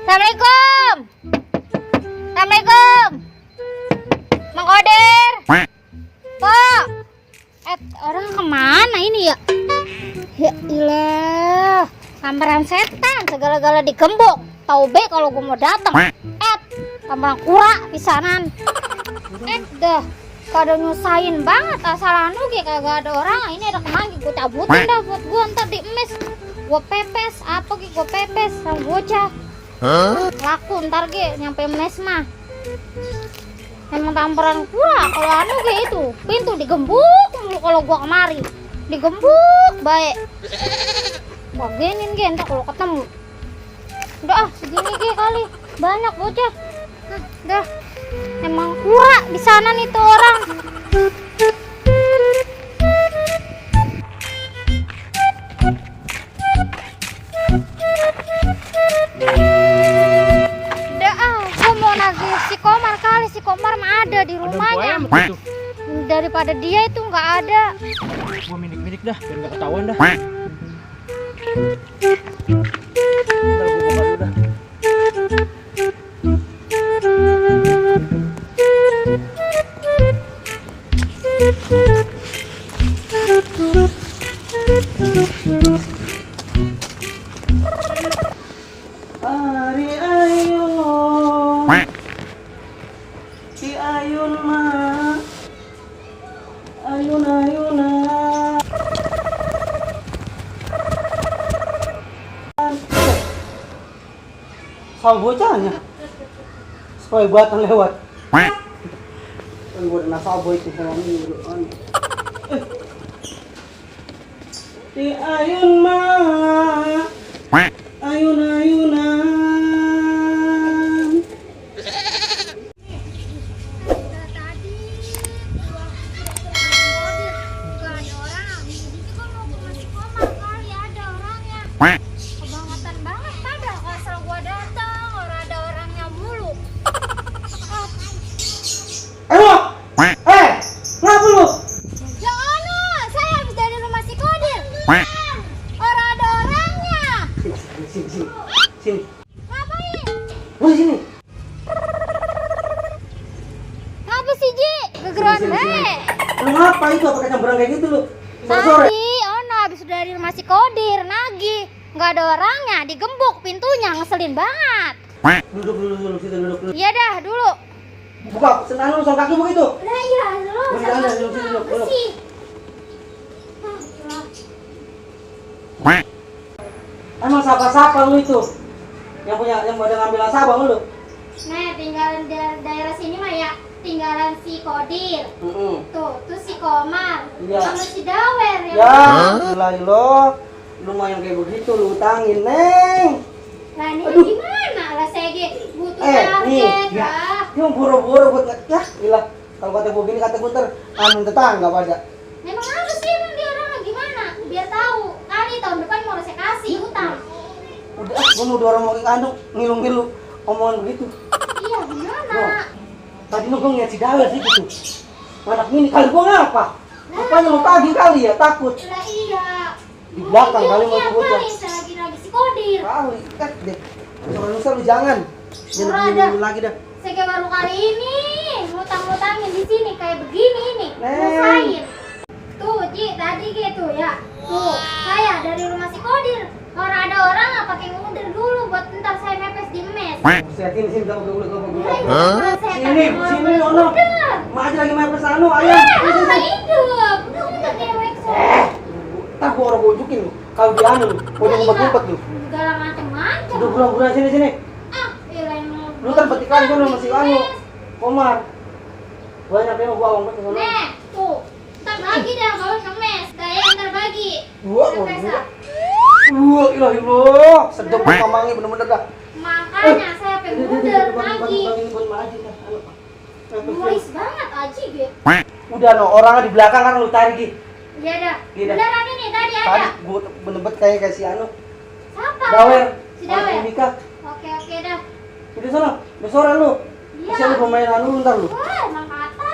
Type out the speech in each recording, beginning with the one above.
Assalamualaikum. Assalamualaikum. Mang Kodir. Pak. Orang kemana ini ya? Ya ilah, sambaran setan segala-gala digembok. Tahu be kalau gue mau datang. Tambah kura pisanan. Dah, pada nyusahin banget asal anu ge kagak ada orang. Ini ada kemanggi gue cabutin dah buat gue ntar di emes. Gue pepes apa ge gue pepes sama bocah. Laku ntar ge nyampe mes mah. Emang tamperan kura kalau anu ge itu pintu digembuk mulu kalau gua kemari digembuk baik bagenin ge entar kalau ketemu udah segini ge kali banyak bocah dah emang kura di sana nih tuh orang. Si Komar kali, si Komar mah ada di rumahnya. Daripada dia itu nggak ada. Gua minik-minik dah, biar nggak ketahuan dah. Ntar gua buka dulu dah. Ari ayo si ayun mah ayun-ayuna sama bocahnya supaya buatan lewat kan gue udah nasabah itu sama ini si ayun mah ayun-ayunan. Kebangetan banget pada asal gua datang orang ada orangnya mulu. Ngapa lu? Ya ono, saya habis dari rumah si Kodir. Orang ada orangnya. Sini. Ngapain? Lu sini. Ngapa sih Ji? Gegeran Sini. be. Lu ngapa itu pakai campuran kayak gitu lu? Sore. Tadi ono habis dari rumah si Kodir nagih. Nggak ada orangnya, digembok pintunya, ngeselin banget. Duduk situ duduk. Iya dah dulu. Buka, senang lu sama kaki begitu. Udah iya, dulu. Duduk. Emang siapa lu itu? Yang pada ngambil nasabah lu? Nah, tinggalan daerah sini mah ya, tinggalan si Kodir. Tuh si Komar. Iya. Sama si Dawer ya. Ya, gila lo. Lumayan kayak begitu lu utangin, Neng. Nah, ini Aduh. gimana? Lah saya butuh Nih, target ya. lah. Dia buru-buru buat ya, gila. Kalau kata gue gini kata gue ntar anu tetangga pada. Memang harus sih emang dia orangnya gimana? Biar tahu. Kali tahun depan mau saya kasih utang. Udah, gue udah orang mau kandung ngilu-ngilu omongan begitu. Iya, gimana? Loh, tadi lu gue ngeliat si Dawer sih gitu. Anak mini kali gue ngapa? Apanya lu tagih kali ya, takut. Lah iya. Di belakang kali mau Iya, bocah. kali lagi si Kodir. Kali, kan deh. Soalnya lu jangan. Jangan Ora begini ada. lagi dah. Saya kayak baru kali ini ngutang-ngutangin di sini kayak begini nih. Neng. Ngusain. Tuh, Ji, tadi gitu ya. Tuh, saya dari rumah si Kodir. Orang ada orang nggak pakai nguder dulu buat ntar saya mepes di mes. Sini kau gue. Sini, Ono. Mak aja lagi main pesanu, ayo. Apa hidup? Udah dewek Tak gua orang bojokin lu. Kalau dia anu, udah ngumpet-ngumpet lu. segala macam-macam. Udah bulan-bulan sini. Ah, ilah mau. Lu kan petik kali sono masih anu. Komar. Banyak yang gua awang ke sono. Nih, tuh. Ntar bagi dah kalau ngemes. Saya ntar bagi. Dua. Pesa. Ilah. Sedep kamangi bener-bener dah. Makanya saya pengen muder lagi. Buat mak aja dah. Humoris banget Aji gitu. Udah no, orangnya di belakang kan lu tarik Gi. Iya dah. Iya dah. Beneran ini tadi Tadi ada. gua bener-bener kayak si anu. Siapa? Dawer. Si Dawer. Nikah. Oke dah. Udah sana, udah sore lu. Iya. Masih lu pemain anu lu ntar lu. Wah, emang kata.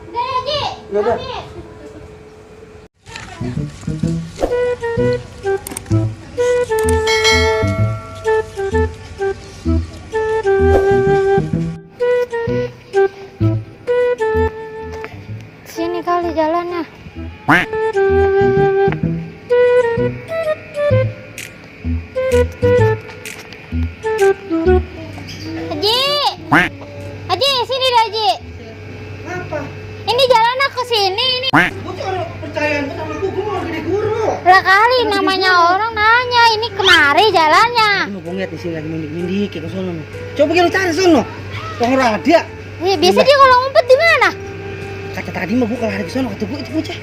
Udah ya, Ji. Ya udah. Pamit. Haji, sini deh Haji. Apa? Ini jalannya ke sini ini. Bocah orang percayaan sama gue mau jadi guru. Lah kali namanya orang nanya ini kemari jalannya. Mau gue ngeliat di sini lagi mindik-mindik ke sono. Coba lu cari sono. Orang ada. Biasa dia kalau ngumpet di mana? Kata tadi mah gue kalau lari ke sono kata gue itu bocah.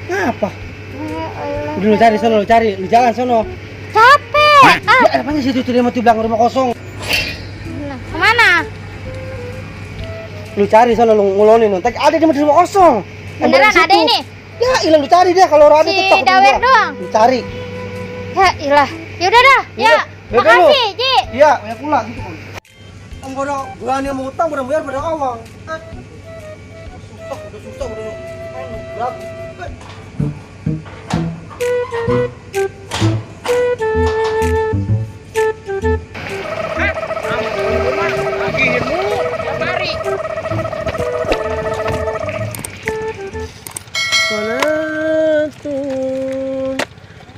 Ngapa? Udah lu cari sono, lu cari, lu jalan sono. Capek. Ya apanya situ tuh dia mati bilang rumah kosong. Nah, kemana? Lu cari sono lu ngulonin nontek ada di rumah kosong. Beneran ada ini? Ya ilah lu cari dia kalau ada Si tetap Dawer doang. Lu cari. Ya ilah. Yaudah dah. Ya. Bebe lu. Makasih, Ji. Iya, ya pula gitu kan. Om bodoh, berani mau utang udah bayar pada awang. Susah udah. Berat. Salatun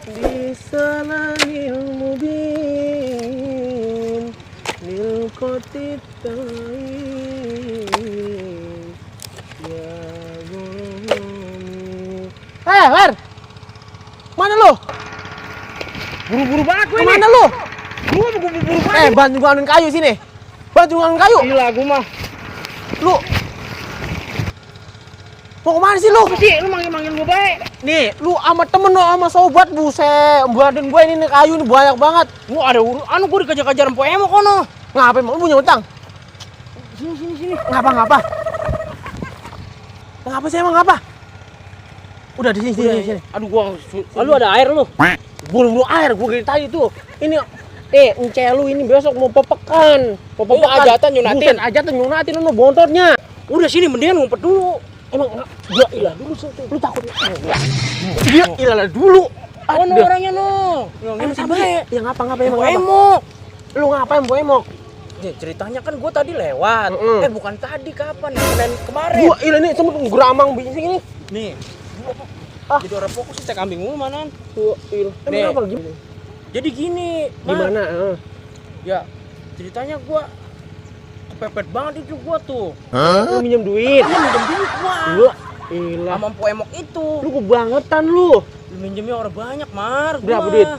bisalamil mubin lil qatit ta'in ya guru. Ler! Mana lo? Buru-buru banget gue ini. Mana lo? Gua mau buru-buru banget. Bantu gua anuin kayu sini. Bantu gua anuin kayu. Gila gua mah. Lu mau kemana sih lu? Lu manggil-manggil gue baik. Nih, lu sama temen lo, sama sobat, buset. Buatin gue ini nih kayu nih banyak banget. Gua ada gue dikejar-kejar empo emo kono. Ngapain? Lu punya utang? Sini. Ngapa? Ngapa sih emang ngapa? Udah di sini. Aduh lu ada air lu. Buru-buru air gua dari tadi tuh. Ini ence lu ini besok mau pepekan. Ajatan nyunatin lu bontotnya. Udah sini mendingan ngumpet dulu. Emang gua ilah dulu situ. Lu takut? Dia ilah dulu. Ono orangnya no. Yang sabar ya. Ya ngapa emang emok. Lu ngapain Bu Emok? Nih, ceritanya kan gue tadi lewat. Bukan tadi, kapan? Kemarin. Gua ilah nih sama geramang bising ini. Nih. Jadi orang fokus cek kambing mulu manan. Nih. Apa gimana? Jadi gini, Gimana? Ya, ceritanya gue kepepet banget itu gue tuh. Lu minjem duit. Minjem duit gua. Gua ilah. Sama Empo Emok itu. Lu kebangetan lu. Minjemnya orang banyak, Mar. Berapa duit?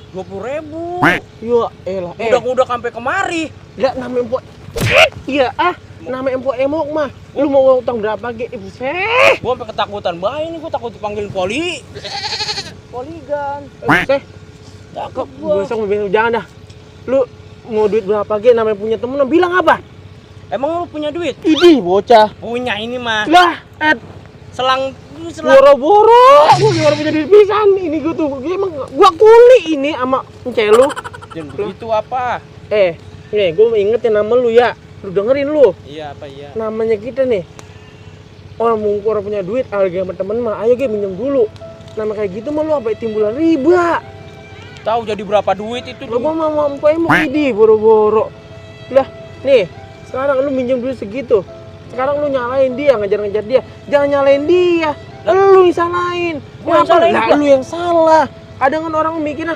20.000. Ya elah. Udah sampai kemari. Enggak namanya Empo. Iya nama Empo Emok mah. Lu mau utang berapa ge? Buset. Gua sampai ketakutan bayi nih, gua takut dipanggilin poli. Poligan. Takut gua. Besok jangan dah. Lu mau duit berapa ge namanya punya temen bilang apa? Emang lu punya duit? Idih bocah. Punya ini mah. Lah, Selang boro-boro. Gua gimana punya duit pisan. Ini gua tuh emang gua kuli ini sama ence lu. Jangan begitu apa? Nih gua ingetin nama lu ya. Lu dengerin lu. Iya apa iya? Namanya kita nih orang punya duit, harga sama temen mah, ayo ge minjem dulu. Nama kayak gitu mah lu apa timbulan riba. Tahu jadi berapa duit itu? Lu gua mau ini boro-boro. Lah, nih, sekarang lu minjem duit segitu. Sekarang lu nyalain dia, ngejar-ngejar dia. Jangan nyalain dia. Lu yang salahin. Gua yang salahin. Lu yang salah. Kadang kan orang mikirnya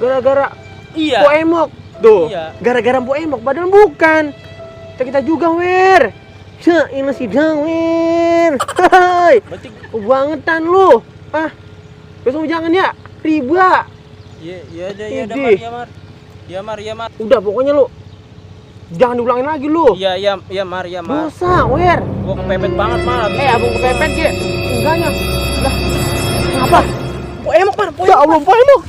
gara-gara Po Emok. Tuh, iya. Gara-gara Po Emok, padahal bukan. Kita juga wer. Ini si Dang wer. Hai. Berarti Kebangetan lu. Besok jangan ya. Riba. Iya, Mar. Udah pokoknya lu jangan diulangin lagi lu. Iya, Mar. Dosa, wer. Gua kepepet banget, Mar. Abang kepepet ge. Enggaknya. Lah. Kenapa? Po Emok, Mar. Ya Allah, Po Emok.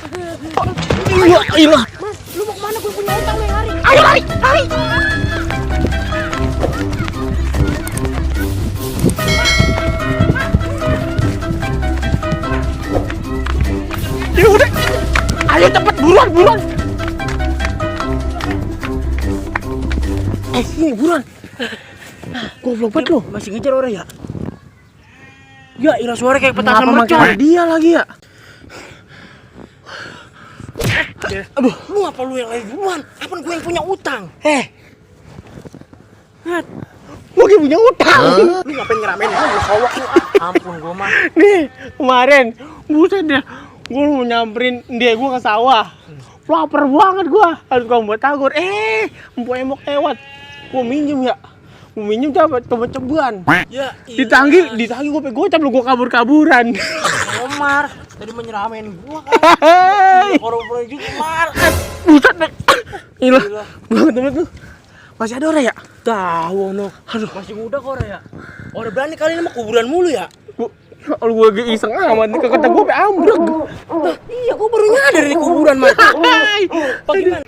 Iya. Mas, lu mau kemana? Gue punya utang nih, lari. Ayo lari. Ya udah. Ayo cepet buruan. Sini buruan. Goblok banget lu. Masih ngejar orang ya? Ya, ira suara kayak petasan mercon. mercon. Dia lagi ya. Aduh, lu ngapa lu yang lagi duluan? Apaan gue yang punya utang? Gue punya utang. Lu ngapain ngeramein gue sowak lu? Ampun gue mah. Nih, kemarin buset deh. Gue mau nyamperin dia gue ke sawah. Lapar banget gue. Harus kamu buat tagur. Empo Emok lewat. Gua minjem ya. Gua minjem coba-cobaan. Ya, Ditagih gua pe gocap lu gua kabur-kaburan. Omar, tadi menyeramain gua kan. Hei. Orang-orang juga Mar. Buset deh. Gila. Banget lu. Masih ada orang ya? Tahu no. Aduh, Masih muda kok orang ya. Orang berani kali ini mah kuburan mulu ya. kalau gua lagi iseng amat nih kata gua pe ambruk. Iya, gua baru nyadar di kuburan Mar. Bagaimana?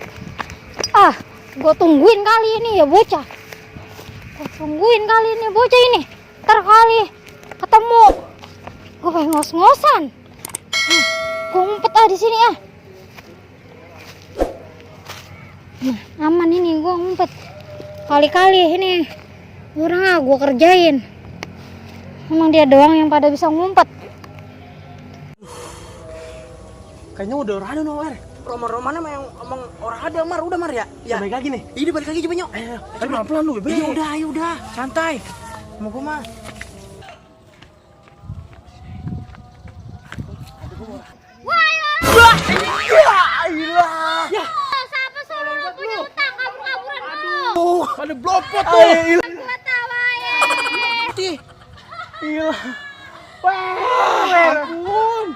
Ah, gue tungguin kali ini ya bocah. Gue tungguin kali ini bocah ini. Ntar kali ketemu. Gue kayak ngos-ngosan. Gue ngumpet di sini ah. Nah, aman ini gue ngumpet. Kali-kali ini orang gue kerjain. Emang dia doang yang pada bisa ngumpet. Kayaknya udah orang ada no, Roman-romannya emang orang ada Mar, udah Mar ya. Ya. Balik lagi nih. Ini balik lagi coba nyok. Ayo, pelan-pelan lu, Bebe. Iya udah, santai. Mau gua mah. Ya, Siapa suruh lu punya utang kabur-kaburan lu? ada blopot tuh. Gua tawa ya. Gila. Wah, ampun.